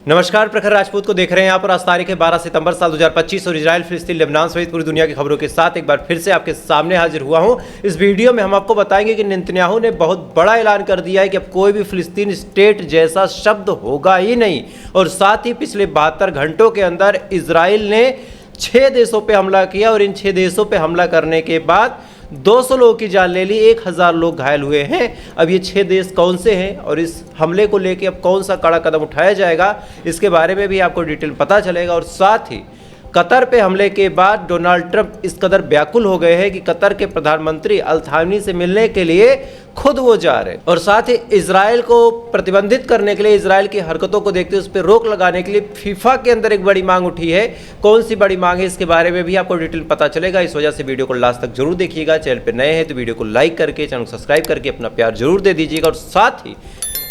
नमस्कार, प्रखर राजपूत को देख रहे हैं यहाँ पर। आज तारीख है 12 सितंबर साल 2025 और इजराइल, फिलिस्तीन, लेबनान सहित पूरी दुनिया की खबरों के साथ एक बार फिर से आपके सामने हाजिर हुआ हूँ। इस वीडियो में हम आपको बताएंगे कि नेतन्याहू ने बहुत बड़ा ऐलान कर दिया है कि अब कोई भी फिलिस्तीन स्टेट जैसा शब्द होगा ही नहीं। और साथ ही पिछले 72 घंटों के अंदर इजराइल ने 6 देशों पर हमला किया और इन 6 देशों पर हमला करने के बाद 200 लोगों की जान ले ली, 1000 लोग घायल हुए हैं। अब ये 6 देश कौन से हैं और इस हमले को लेकर अब कौन सा कड़ा कदम उठाया जाएगा, इसके बारे में भी आपको डिटेल पता चलेगा। और साथ ही कतर पे हमले के बाद डोनाल्ड ट्रंप इस कदर व्याकुल हो गए हैं कि कतर के प्रधानमंत्री अल थानी से मिलने के लिए खुद वो जा रहे हैं। और साथ ही इजराइल को प्रतिबंधित करने के लिए, इजराइल की हरकतों को देखते हुए उस पर रोक लगाने के लिए फीफा के अंदर एक बड़ी मांग उठी है। कौन सी बड़ी मांग है, इसके बारे में भी आपको डिटेल पता चलेगा। इस वजह से वीडियो को लास्ट तक जरूर देखिएगा। चैनल पर नए हैं तो वीडियो को लाइक करके, चैनल को सब्सक्राइब करके अपना प्यार जरूर दे दीजिएगा। और साथ ही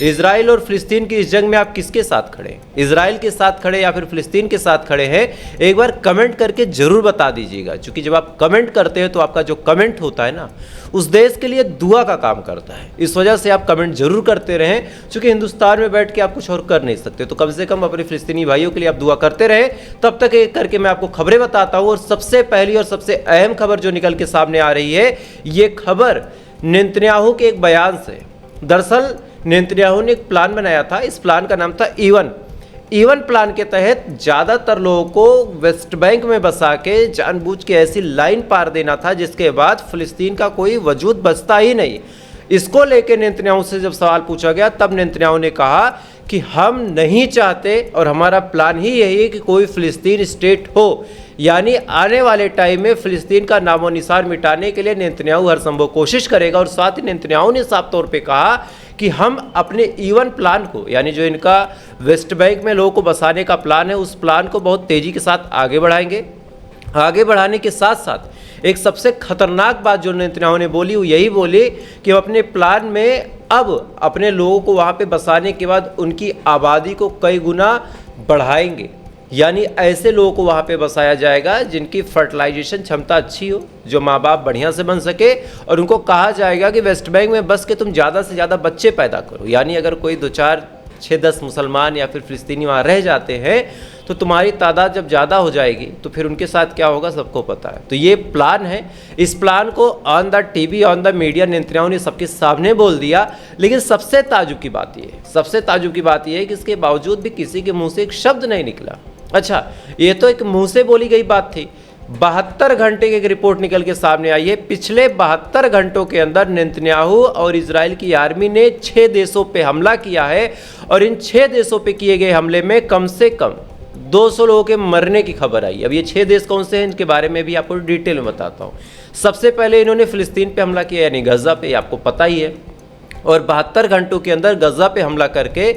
इजराइल और फिलिस्तीन की इस जंग में आप किसके साथ खड़े हैं, इजराइल के साथ खड़े या फिर फिलिस्तीन के साथ खड़े हैं, एक बार कमेंट करके जरूर बता दीजिएगा। क्योंकि जब आप कमेंट करते हैं तो आपका जो कमेंट होता है ना, उस देश के लिए दुआ का काम करता है। इस वजह से आप कमेंट जरूर करते रहें। क्योंकि हिंदुस्तान में बैठ के आप कुछ और कर नहीं सकते, तो कम से कम अपने फिलिस्तीनी भाइयों के लिए आप दुआ करते रहें। तब तक एक करके मैं आपको खबरें बताता हूँ। और सबसे पहली और सबसे अहम खबर जो निकल के सामने आ रही है, ये खबर नेतन्याहू के एक बयान से। दरअसल नेतन्याहू ने एक प्लान बनाया था। इस प्लान का नाम था ईवन प्लान के तहत ज़्यादातर लोगों को वेस्ट बैंक में बसा के जानबूझ के ऐसी लाइन पार देना था जिसके बाद फिलिस्तीन का कोई वजूद बचता ही नहीं। इसको लेके नेतन्याहू से जब सवाल पूछा गया, तब नेतन्याहू ने कहा कि हम नहीं चाहते और हमारा प्लान ही यही है कि कोई फिलिस्तीन स्टेट हो। यानी आने वाले टाइम में फिलिस्तीन का नामो निशान मिटाने के लिए नेतन्याहू हर संभव कोशिश करेगा। और साथ ही नेतन्याहू ने साफ तौर पे कहा कि हम अपने ईवन प्लान को, यानी जो इनका वेस्ट बैंक में लोगों को बसाने का प्लान है, उस प्लान को बहुत तेज़ी के साथ आगे बढ़ाएंगे। आगे बढ़ाने के साथ साथ एक सबसे खतरनाक बात जो नेतन्याहू ने बोली, वो यही बोली कि हम अपने प्लान में अब अपने लोगों को वहाँ पे बसाने के बाद उनकी आबादी को कई गुना बढ़ाएंगे। यानी ऐसे लोगों को वहाँ पे बसाया जाएगा जिनकी फर्टिलाइजेशन क्षमता अच्छी हो, जो माँ बाप बढ़िया से बन सके। और उनको कहा जाएगा कि वेस्ट बैंक में बस के तुम ज़्यादा से ज़्यादा बच्चे पैदा करो। यानी अगर कोई 2, 4, 6, 10 मुसलमान या फिर फिलिस्तीनी वहाँ रह जाते हैं तो तुम्हारी तादाद जब ज़्यादा हो जाएगी तो फिर उनके साथ क्या होगा सबको पता है। तो ये प्लान है। इस प्लान को on the TV, on the media Netanyahu ने सबके सामने बोल दिया। लेकिन सबसे ताजुब की बात ये है कि इसके बावजूद भी किसी के मुँह से एक शब्द नहीं निकला। अच्छा, ये तो एक मुंह से बोली गई बात थी। 72 घंटे की एक रिपोर्ट निकल के सामने आई है। पिछले 72 घंटों के अंदर नेतन्याहू और इजराइल की आर्मी ने 6 देशों पे हमला किया है। और इन 6 देशों पे किए गए हमले में कम से कम 200 लोगों के मरने की खबर आई। अब ये 6 देश कौन से हैं, इनके बारे में भी आपको डिटेल में बताता हूँ। सबसे पहले इन्होंने फिलिस्तीन पे हमला किया, यानी गजा पे, आपको पता ही है। और 72 घंटों के अंदर गजा पे हमला करके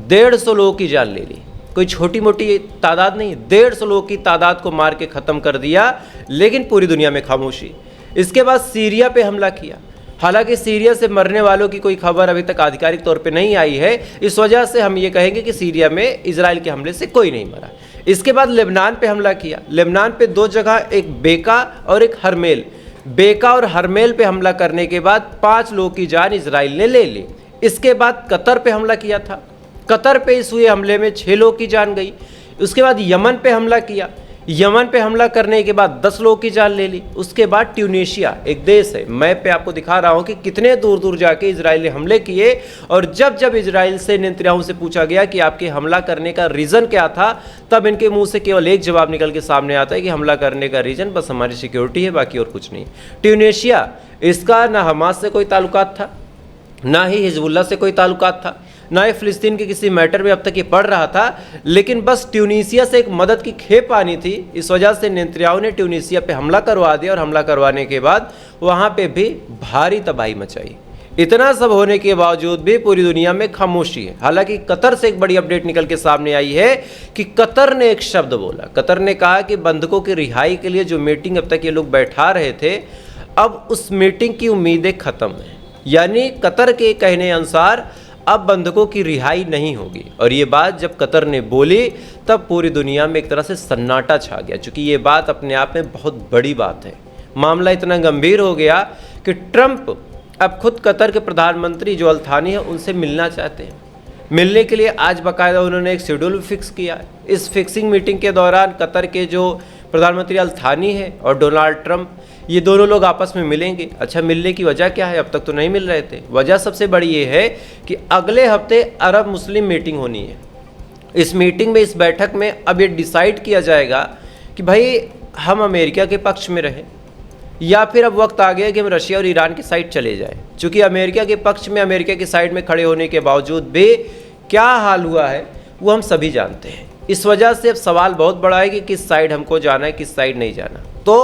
150 लोगों की जान ले ली। कोई छोटी मोटी तादाद नहीं, 150 लोगों की तादाद को मार के ख़त्म कर दिया। लेकिन पूरी दुनिया में खामोशी। इसके बाद सीरिया पे हमला किया। हालांकि सीरिया से मरने वालों की कोई खबर अभी तक आधिकारिक तौर पे नहीं आई है। इस वजह से हम ये कहेंगे कि सीरिया में इजराइल के हमले से कोई नहीं मरा। इसके बाद लेबनान पे हमला किया। लेबनान पे 2 जगह, एक बेका और एक हरमेल। बेका और हरमेल पे हमला करने के बाद 5 लोगों की जान इजराइल ने ले ली। इसके बाद कतर पे हमला किया था। कतर पे इस हुए हमले में 6 लोगों की जान गई। उसके बाद यमन पे हमला किया। यमन पे हमला करने के बाद 10 लोगों की जान ले ली। उसके बाद ट्यूनीशिया, एक देश है, मैप पे आपको दिखा रहा हूँ कि कितने दूर दूर जाके इजराइल ने हमले किए। और जब इजराइल से नेतन्याहू से पूछा गया कि आपके हमला करने का रीज़न क्या था, तब इनके मुंह से केवल एक जवाब निकल के सामने आता है कि हमला करने का रीज़न बस हमारी सिक्योरिटी है, बाकी और कुछ नहीं। ट्यूनीशिया, इसका ना हमास से कोई ताल्लुकात था, ना ही हिजबुल्लाह से कोई ताल्लुकात था, ना ही फिलिस्तीन के किसी मैटर में अब तक ये पढ़ रहा था। लेकिन बस ट्यूनीसिया से एक मदद की खेप आनी थी। इस वजह से नेतन्याहू ने ट्यूनीसिया पे हमला करवा दिया। और हमला करवाने के बाद वहाँ पे भी भारी तबाही मचाई। इतना सब होने के बावजूद भी पूरी दुनिया में खामोशी है। हालांकि कतर से एक बड़ी अपडेट निकल के सामने आई है कि कतर ने एक शब्द बोला। कतर ने कहा कि बंधकों की रिहाई के लिए जो मीटिंग अब तक ये लोग बैठा रहे थे, अब उस मीटिंग की उम्मीदें खत्म हैं। यानी कतर के कहने अनुसार अब बंधकों की रिहाई नहीं होगी। और ये बात जब कतर ने बोली तब पूरी दुनिया में एक तरह से सन्नाटा छा गया। चूँकि ये बात अपने आप में बहुत बड़ी बात है। मामला इतना गंभीर हो गया कि ट्रंप अब खुद कतर के प्रधानमंत्री जो अल थानी है उनसे मिलना चाहते हैं। मिलने के लिए आज बाकायदा उन्होंने एक शेड्यूल फिक्स किया है। इस फिक्सिंग मीटिंग के दौरान कतर के जो प्रधानमंत्री अल थानी है और डोनाल्ड ट्रंप, ये दोनों लोग आपस में मिलेंगे। अच्छा, मिलने की वजह क्या है? अब तक तो नहीं मिल रहे थे। वजह सबसे बड़ी ये है कि अगले हफ्ते अरब मुस्लिम मीटिंग होनी है। इस मीटिंग में, इस बैठक में अब ये डिसाइड किया जाएगा कि भाई हम अमेरिका के पक्ष में रहें या फिर अब वक्त आ गया कि हम रशिया और ईरान की साइड चले जाएं। चूँकि अमेरिका के पक्ष में, अमेरिका की साइड में खड़े होने के बावजूद भी क्या हाल हुआ है वो हम सभी जानते हैं। इस वजह से अब सवाल बहुत बड़ा है कि किस साइड हमको जाना है, किस साइड नहीं जाना। तो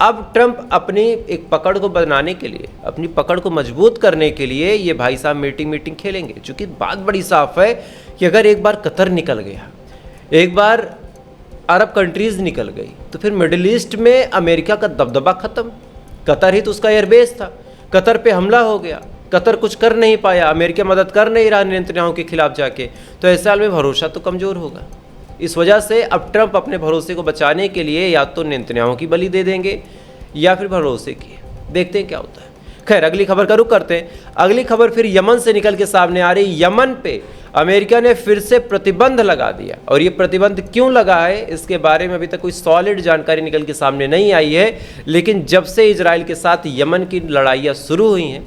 अब ट्रंप अपनी एक पकड़ को बनाने के लिए, अपनी पकड़ को मजबूत करने के लिए ये भाई साहब मीटिंग खेलेंगे। चूँकि बात बड़ी साफ है कि अगर एक बार कतर निकल गया, एक बार अरब कंट्रीज़ निकल गई, तो फिर मिडिल ईस्ट में अमेरिका का दबदबा ख़त्म। कतर ही तो उसका एयरबेस था। कतर पे हमला हो गया, कतर कुछ कर नहीं पाया, अमेरिका मदद कर नहीं रहा नेतन्याहू के खिलाफ जाके, तो ऐसे हाल में भरोसा तो कमज़ोर होगा। इस वजह से अब ट्रंप अपने भरोसे को बचाने के लिए या तो नेतन्याहू की बलि दे देंगे या फिर भरोसे की। देखते हैं क्या होता है। खैर, अगली खबर का रुख करते हैं। अगली खबर फिर यमन से निकल के सामने आ रही। यमन पे अमेरिका ने फिर से प्रतिबंध लगा दिया, और ये प्रतिबंध क्यों लगा है इसके बारे में अभी तक कोई सॉलिड जानकारी निकल के सामने नहीं आई है। लेकिन जब से इजराइल के साथ यमन की लड़ाइयाँ शुरू हुई हैं,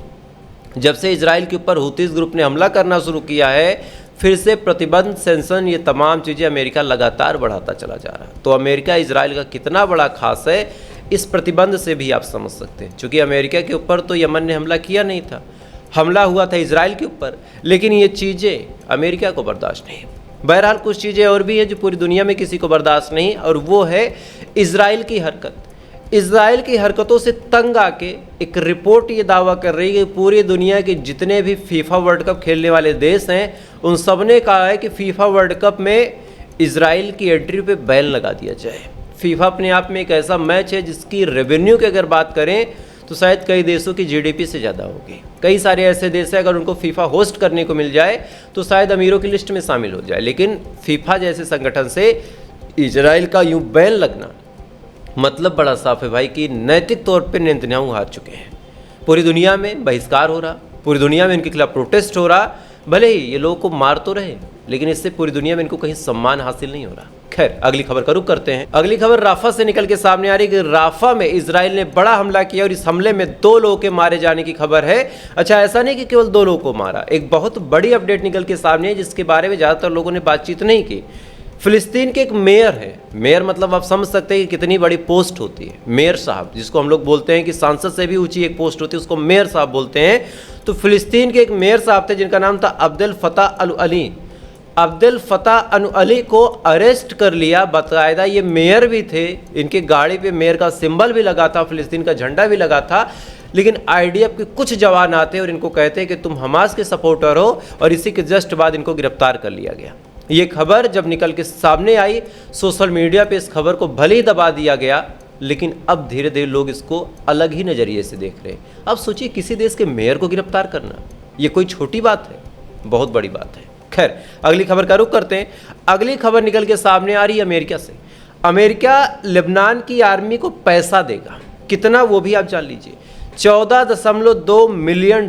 जब से इजराइल के ऊपर हुतीस ग्रुप ने हमला करना शुरू किया है, फिर से प्रतिबंध, सैंक्शन, ये तमाम चीज़ें अमेरिका लगातार बढ़ाता चला जा रहा है। तो अमेरिका इजराइल का कितना बड़ा खास है, इस प्रतिबंध से भी आप समझ सकते हैं। क्योंकि अमेरिका के ऊपर तो यमन ने हमला किया नहीं था, हमला हुआ था इजराइल के ऊपर, लेकिन ये चीज़ें अमेरिका को बर्दाश्त नहीं। बहरहाल कुछ चीज़ें और भी हैं जो पूरी दुनिया में किसी को बर्दाश्त नहीं, और वो है इजराइल की हरकत। इजराइल की हरकतों से तंग आके एक रिपोर्ट ये दावा कर रही है कि पूरी दुनिया के जितने भी फीफा वर्ल्ड कप खेलने वाले देश हैं, उन सब ने कहा है कि फीफा वर्ल्ड कप में इजराइल की एंट्री पे बैन लगा दिया जाए। फीफा अपने आप में एक ऐसा मैच है जिसकी रेवेन्यू की अगर बात करें तो शायद कई देशों की जीडीपी से ज़्यादा होगी। कई सारे ऐसे देश हैं अगर उनको फीफा होस्ट करने को मिल जाए तो शायद अमीरों की लिस्ट में शामिल हो जाए। लेकिन फीफा जैसे संगठन से इजराइल का यूँ बैन लगना, मतलब बड़ा साफ है भाई कि नैतिक तौर पे नेतन्याहू हार चुके हैं। पूरी दुनिया में बहिष्कार हो रहा, पूरी दुनिया में इनके खिलाफ प्रोटेस्ट हो रहा। भले ही ये लोगों को मार तो रहे, लेकिन इससे पूरी दुनिया में इनको कहीं सम्मान हासिल नहीं हो रहा। खैर, अगली खबर का रुख करते हैं। अगली खबर राफा से निकल के सामने आ रही कि राफा में इजराइल ने बड़ा हमला किया और इस हमले में 2 लोगों के मारे जाने की खबर है। अच्छा, ऐसा नहीं कि केवल 2 लोगों को मारा, एक बहुत बड़ी अपडेट निकल के सामने है जिसके बारे में ज़्यादातर लोगों ने बातचीत नहीं की। फिलिस्तीन के एक मेयर है, मेयर मतलब आप समझ सकते हैं कि कितनी बड़ी पोस्ट होती है। मेयर साहब, जिसको हम लोग बोलते हैं कि सांसद से भी ऊंची एक पोस्ट होती है, उसको मेयर साहब बोलते हैं। तो फिलिस्तीन के एक मेयर साहब थे जिनका नाम था अब्देल फताह अल अली। अब्देल फताह अल अली को अरेस्ट कर लिया। बाकायदा ये मेयर भी थे, इनके गाड़ी पे मेयर का सिंबल भी लगा था, फिलिस्तीन का झंडा भी लगा था। लेकिन आईडीएफ के कुछ जवान आते और इनको कहते हैं कि तुम हमास के सपोर्टर हो, और इसी के जस्ट बाद इनको गिरफ्तार कर लिया गया। ये खबर जब निकल के सामने आई, सोशल मीडिया पे इस खबर को भले ही दबा दिया गया, लेकिन अब धीरे धीरे लोग इसको अलग ही नज़रिए से देख रहे हैं। अब सोचिए, किसी देश के मेयर को गिरफ्तार करना, ये कोई छोटी बात है, बहुत बड़ी बात है। खैर, अगली खबर का रुख करते हैं। अगली खबर निकल के सामने आ रही है अमेरिका से। अमेरिका लेबनान की आर्मी को पैसा देगा, कितना वो भी आप जान लीजिए। $14.2 मिलियन,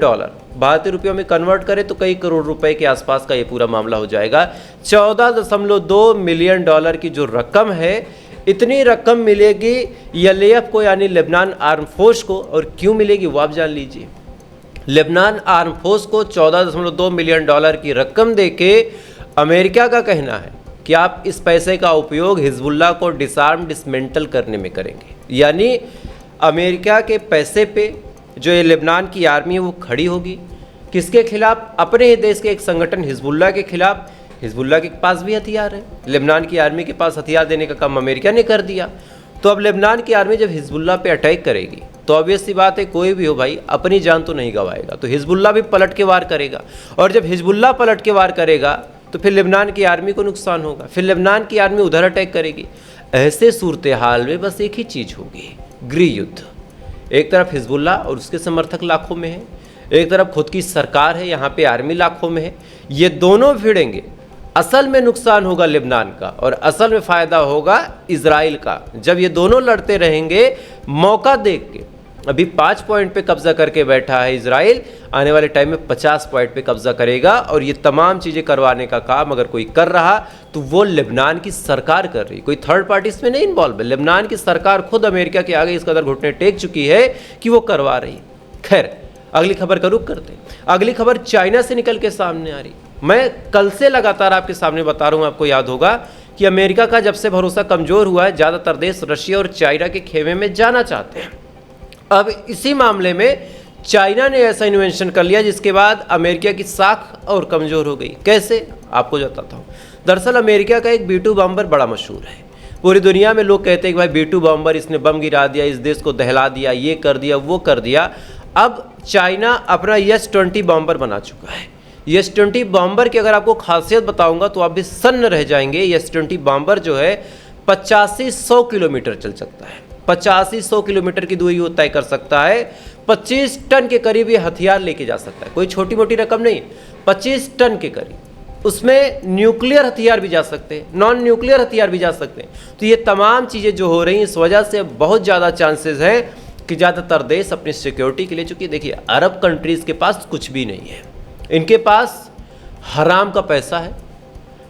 भारतीय रुपयों में कन्वर्ट करें तो कई करोड़ रुपए के आसपास का ये पूरा मामला हो जाएगा। $14.2 मिलियन की जो रकम है, इतनी रकम मिलेगी एलएएफ को, यानी लेबनान आर्म फोर्स को। और क्यों मिलेगी वो आप जान लीजिए। लेबनान आर्म फोर्स को $14.2 मिलियन की रकम देके अमेरिका का कहना है कि आप इस पैसे का उपयोग हिजबुल्लाह को डिसआर्म, डिसमेंटल करने में करेंगे। यानी अमेरिका के पैसे पे जो ये लेबनान की आर्मी है वो खड़ी होगी। किसके खिलाफ? अपने ही देश के एक संगठन हिजबुल्लाह के खिलाफ। हिजबुल्लाह के पास भी हथियार है, लेबनान की आर्मी के पास हथियार देने का काम अमेरिका ने कर दिया। तो अब लेबनान की आर्मी जब हिजबुल्लाह पे अटैक करेगी तो ऑब्वियस सी बात है, कोई भी हो भाई, अपनी जान तो नहीं गंवाएगा। तो हिजबुल्लाह भी पलट के वार करेगा, और जब हिजबुल्लाह पलट के वार करेगा तो फिर लेबनान की आर्मी को नुकसान होगा, फिर लेबनान की आर्मी उधर अटैक करेगी। ऐसे सूरत हाल में बस एक ही चीज़ होगी, गृह युद्ध। एक तरफ हिजबुल्लाह और उसके समर्थक लाखों में है, एक तरफ खुद की सरकार है, यहाँ पे आर्मी लाखों में है। ये दोनों भिड़ेंगे, असल में नुकसान होगा लेबनान का और असल में फ़ायदा होगा इजराइल का। जब ये दोनों लड़ते रहेंगे, मौका देख के अभी 5 पॉइंट पे कब्जा करके बैठा है इजराइल, आने वाले टाइम में 50 पॉइंट पे कब्जा करेगा। और ये तमाम चीज़ें करवाने का काम अगर कोई कर रहा तो वो लेबनान की सरकार कर रही, कोई थर्ड पार्टी इसमें नहीं इन्वॉल्व है। लेबनान की सरकार खुद अमेरिका के आगे इस कदर घुटने टेक चुकी है कि वो करवा रही। खैर, अगली खबर का रुख करते हैं। अगली खबर चाइना से निकल के सामने आ रही। मैं कल से लगातार आपके सामने बता रहा हूँ, आपको याद होगा कि अमेरिका का जब से भरोसा कमज़ोर हुआ है, ज़्यादातर देश रशिया और चाइना के खेमे में जाना चाहते हैं। अब इसी मामले में चाइना ने ऐसा इन्वेंशन कर लिया जिसके बाद अमेरिका की साख और कमज़ोर हो गई। कैसे, आपको बताता हूँ। दरअसल अमेरिका का एक B-2 बॉम्बर बड़ा मशहूर है। पूरी दुनिया में लोग कहते हैं कि भाई B-2 बॉम्बर, इसने बम गिरा दिया, इस देश को दहला दिया, ये कर दिया, वो कर दिया। अब चाइना अपना S-20 बॉम्बर बना चुका है। S-20 बॉम्बर की अगर आपको खासियत बताऊंगा तो आप भी सन्न रह जाएंगे। S-20 बॉम्बर जो है 85-100 किलोमीटर चल सकता है। 85-100 किलोमीटर की दूरी वो तय कर सकता है। 25 टन के करीब ये हथियार लेके जा सकता है, कोई छोटी मोटी रकम नहीं। 25 टन के करीब। उसमें न्यूक्लियर हथियार भी जा सकते हैं, नॉन न्यूक्लियर हथियार भी जा सकते हैं। तो ये तमाम चीज़ें जो हो रही हैं, इस वजह से बहुत ज़्यादा चांसेस हैं कि ज़्यादातर देश अपनी सिक्योरिटी के लिए, चूँकि देखिए अरब कंट्रीज़ के पास कुछ भी नहीं है, इनके पास हराम का पैसा है।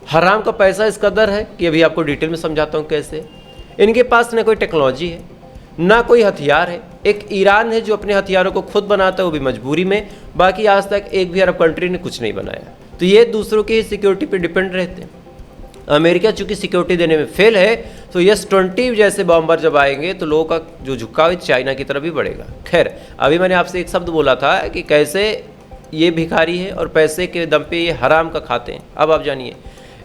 हराम का पैसा इस कदर है कि अभी आपको डिटेल में समझाता हूँ कैसे। इनके पास ना कोई टेक्नोलॉजी है, ना कोई हथियार है। एक ईरान है जो अपने हथियारों को खुद बनाता है, वो भी मजबूरी में। बाकी आज तक एक भी अरब कंट्री ने कुछ नहीं बनाया। तो ये दूसरों की सिक्योरिटी पे डिपेंड रहते हैं। अमेरिका चूँकि सिक्योरिटी देने में फेल है, तो S-20 जैसे बॉम्बर जब आएंगे तो लोगों का जो झुकाव है चाइना की तरफ भी बढ़ेगा। खैर, अभी मैंने आपसे एक शब्द बोला था कि कैसे ये भिखारी है और पैसे के दम पे ये हराम का खाते हैं। अब आप जानिए,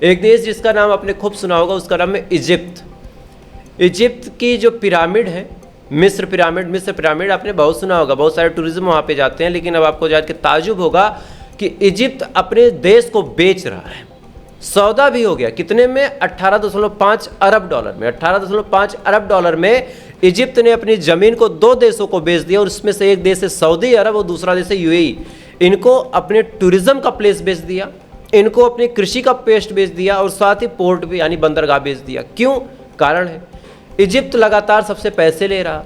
एक देश जिसका नाम आपने खूब सुना होगा, उसका नाम है इजिप्ट। इजिप्ट की जो पिरामिड है, मिस्र पिरामिड आपने बहुत सुना होगा, बहुत सारे टूरिज्म वहाँ पे जाते हैं। लेकिन अब आपको जान के ताजुब होगा कि इजिप्ट अपने देश को बेच रहा है। सौदा भी हो गया, कितने में? 18.5 अरब डॉलर में। 18.5 अरब डॉलर में इजिप्ट ने अपनी ज़मीन को 2 देशों को बेच दिया। और उसमें से एक देश है सऊदी अरब और दूसरा देश है UAE। इनको अपने टूरिज्म का प्लेस बेच दिया, इनको अपनी कृषि का पेस्ट बेच दिया और साथ ही पोर्ट भी यानी बंदरगाह बेच दिया। क्यों? कारण है इजिप्ट लगातार सबसे पैसे ले रहा।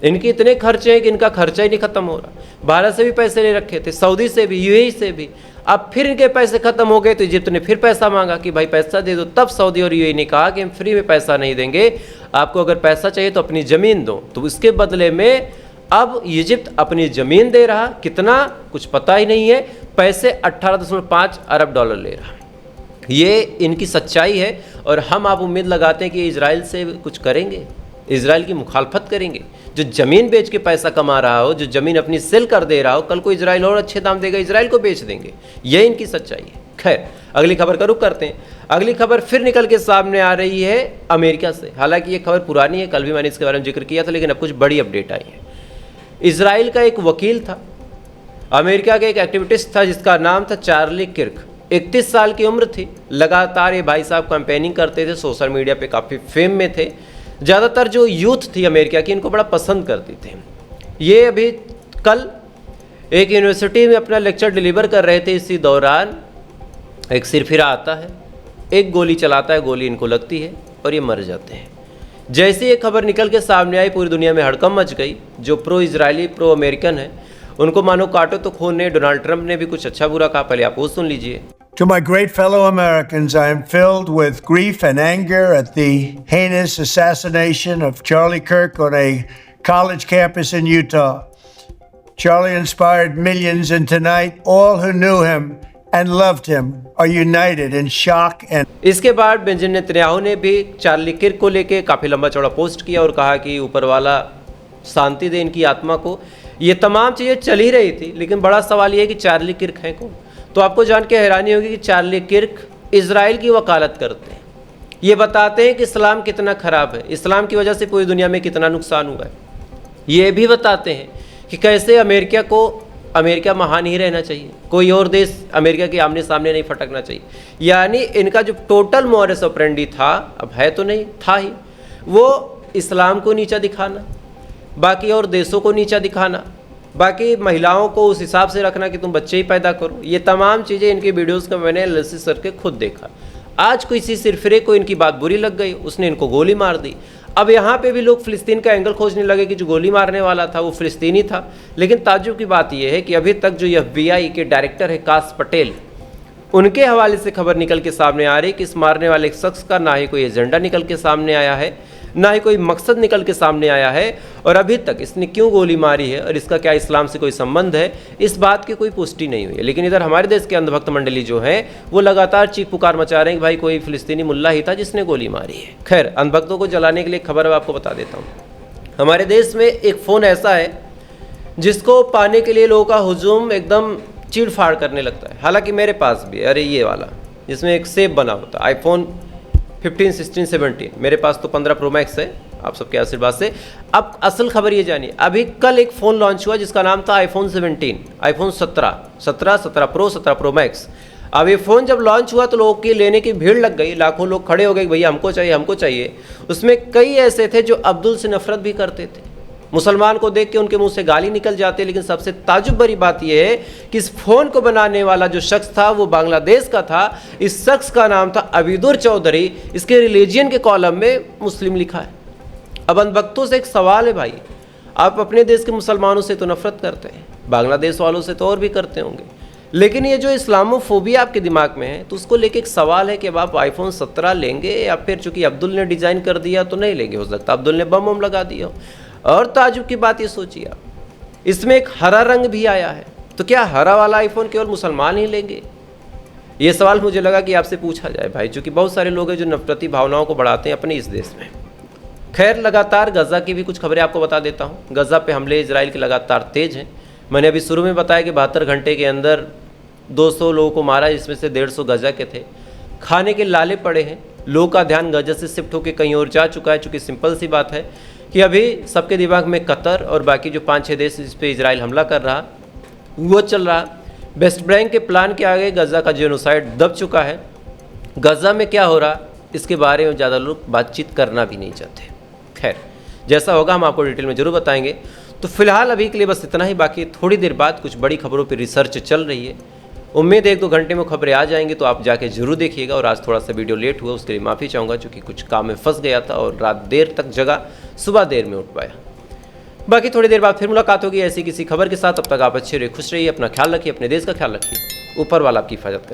इनके इतने खर्चे हैं कि इनका खर्चा ही नहीं खत्म हो रहा। भारत से भी पैसे ले रखे थे, सऊदी से भी, UAE से भी। अब फिर इनके पैसे खत्म हो गए तो इजिप्ट ने फिर पैसा मांगा कि भाई पैसा दे दो। तब सऊदी और UAE ने कहा कि हम फ्री में पैसा नहीं देंगे, आपको अगर पैसा चाहिए तो अपनी ज़मीन दो। तो इसके बदले में अब इजिप्ट अपनी ज़मीन दे रहा, कितना कुछ पता ही नहीं है। पैसे 18.5 अरब डॉलर ले रहा। ये इनकी सच्चाई है। और हम आप उम्मीद लगाते हैं कि इजराइल से कुछ करेंगे, इजराइल की मुखालफत करेंगे। जो ज़मीन बेच के पैसा कमा रहा हो, जो ज़मीन अपनी सेल कर दे रहा हो, कल को इजराइल और अच्छे दाम देगा, इजराइल को बेच देंगे। ये इनकी सच्चाई है। खैर, अगली खबर का रुख करते हैं। अगली खबर फिर निकल के सामने आ रही है अमेरिका से। हालांकि ये खबर पुरानी है, कल भी मैंने इसके बारे में जिक्र किया था, लेकिन अब कुछ बड़ी अपडेट आई है। इजराइल का एक वकील था, अमेरिका का एक एक्टिविस्ट था जिसका नाम था चार्ली किर्क। 31 साल की उम्र थी। लगातार ये भाई साहब कैंपेनिंग करते थे, सोशल मीडिया पे काफ़ी फेम में थे। ज़्यादातर जो यूथ थी अमेरिका की, इनको बड़ा पसंद करती थे। ये अभी कल एक यूनिवर्सिटी में अपना लेक्चर डिलीवर कर रहे थे। इसी दौरान एक सिरफिरा आता है, एक गोली चलाता है, गोली इनको लगती है और ये मर जाते हैं। जैसे ये खबर निकल के सामने आई, पूरी दुनिया में हड़कंप मच गई। जो प्रो इजरायली प्रो अमेरिकन है, उनको मानो काटो तो खून ने। डोनाल्ड ट्रंप ने भी कुछ अच्छा बुरा कहा, पहले आप वो सुन लीजिए। To my great fellow Americans, I am filled with grief and anger at the heinous assassination of Charlie Kirk on a college campus in Utah. Charlie inspired millions, and tonight all who knew him and loved him are united in shock and इसके बाद Benjamin Netanyahu ने भी Charlie Kirk को लेके काफ़ी लंबा चौड़ा post किया और कहा कि ऊपर वाला शांति दे इनकी आत्मा को। ये तमाम चीज़ें चल ही रही थी, लेकिन बड़ा सवाल ये है कि चार्ली किर्क है कौन। तो आपको जान के हैरानी होगी कि चार्ली किर्क इजराइल की वकालत करते हैं। ये बताते हैं कि इस्लाम कितना ख़राब है, इस्लाम की वजह से पूरी दुनिया में कितना नुकसान हुआ है। ये भी बताते हैं कि कैसे अमेरिका को अमेरिका महान ही रहना चाहिए, कोई और देश अमेरिका के आमने सामने नहीं फटकना चाहिए। यानी इनका जो टोटल मॉडस ऑपरेंडी था, अब है तो नहीं, था ही, वो इस्लाम को नीचा दिखाना, बाकी और देशों को नीचा दिखाना, बाकी महिलाओं को उस हिसाब से रखना कि तुम बच्चे ही पैदा करो। ये तमाम चीज़ें इनकी वीडियोस का मैंने एनालिसिस करके खुद देखा। आज किसी सिरफिरे को इनकी बात बुरी लग गई, उसने इनको गोली मार दी। अब यहाँ पे भी लोग फ़िलिस्तीन का एंगल खोजने लगे कि जो गोली मारने वाला था वो फ़िलिस्तीनी था। लेकिन ताज्जुब की बात यह है कि अभी तक जो FBI के डायरेक्टर है काश पटेल, उनके हवाले से खबर निकल के सामने आ रही कि इस मारने वाले एक शख्स का ना ही कोई एजेंडा निकल के सामने आया है, ना ही कोई मकसद निकल के सामने आया है, और अभी तक इसने क्यों गोली मारी है और इसका क्या इस्लाम से कोई संबंध है, इस बात की कोई पुष्टि नहीं हुई है। लेकिन इधर हमारे देश के अंधभक्त मंडली जो है वो लगातार चीख पुकार मचा रहे हैं कि भाई कोई फ़िलिस्तीनी मुल्ला ही था जिसने गोली मारी है। खैर, अंधभक्तों को जलाने के लिए खबर अब आपको बता देता हूँ। हमारे देश में एक फ़ोन ऐसा है जिसको पाने के लिए लोगों का हुजूम एकदम चीड़ फाड़ करने लगता है। हालांकि मेरे पास भी, अरे ये वाला जिसमें एक सेब बना होता है, आईफोन 15, 16, 17, मेरे पास तो 15 प्रो मैक्स है आप सबके आशीर्वाद से। अब असल खबर ये जानिए, अभी कल एक फ़ोन लॉन्च हुआ जिसका नाम था iPhone 17, iPhone 17 pro, 17 pro max. अब ये फ़ोन जब लॉन्च हुआ तो लोगों की लेने की भीड़ लग गई, लाखों लोग खड़े हो गए भैया हमको चाहिए, हमको चाहिए। उसमें कई ऐसे थे जो अब्दुल से नफरत भी करते थे, मुसलमान को देख के उनके मुंह से गाली निकल जाती। लेकिन सबसे ताजुब भरी बात यह है कि इस फ़ोन को बनाने वाला जो शख्स था वो बांग्लादेश का था। इस शख्स का नाम था अबीदुर चौधरी। इसके रिलीजियन के कॉलम में मुस्लिम लिखा है। अब अंधभक्तों से एक सवाल है भाई, आप अपने देश के मुसलमानों से तो नफरत करते हैं, बांग्लादेश वालों से तो और भी करते होंगे, लेकिन ये जो इस्लामोफोबिया आपके दिमाग में है तो उसको लेके एक सवाल है कि अब आप आईफोन 17 लेंगे या फिर चूंकि अब्दुल ने डिज़ाइन कर दिया तो नहीं लेंगे। हो सकता है अब्दुल ने बम लगा दिया। और ताजुब की बात ये सोचिए आप, इसमें एक हरा रंग भी आया है, तो क्या हरा वाला आईफोन केवल मुसलमान ही लेंगे? ये सवाल मुझे लगा कि आपसे पूछा जाए भाई, क्योंकि बहुत सारे लोग हैं जो नफरती भावनाओं को बढ़ाते हैं अपने इस देश में। खैर, लगातार गज़ा की भी कुछ खबरें आपको बता देता हूँ। गज़ा पे हमले इजराइल के लगातार तेज़ हैं। मैंने अभी शुरू में बताया कि 72 घंटे के अंदर 200 लोगों को मारा, जिसमें से 150 गज़ा के थे। खाने के लाले पड़े हैं, लोगों का ध्यान गज़ा से शिफ्ट होकर कहीं और जा चुका है। चूँकि सिंपल सी बात है कि अभी सबके दिमाग में कतर और बाकी जो 5-6 देश जिस पे इजराइल हमला कर रहा वो चल रहा। वेस्ट बैंक के प्लान के आगे गज़ा का जेनोसाइड दब चुका है। गज़ा में क्या हो रहा इसके बारे में ज़्यादा लोग बातचीत करना भी नहीं चाहते। खैर, जैसा होगा हम आपको डिटेल में ज़रूर बताएंगे। तो फिलहाल अभी के लिए बस इतना ही, बाकी थोड़ी देर बाद कुछ बड़ी खबरों पर रिसर्च चल रही है। उम्मीद है 1-2 घंटे में खबरें आ जाएंगी, तो आप जाके जरूर देखिएगा। और आज थोड़ा सा वीडियो लेट हुआ, उसके लिए माफ़ी चाहूँगा, क्योंकि कुछ काम में फंस गया था और रात देर तक जगा, सुबह देर में उठ पाया। बाकी थोड़ी देर बाद फिर मुलाकात होगी ऐसी किसी खबर के साथ। तब तक आप अच्छे रहिए, खुश रहिए, अपना ख्याल रखिए, अपने देश का ख्याल रखिए। ऊपर वाला आपकी हिफाजत करे।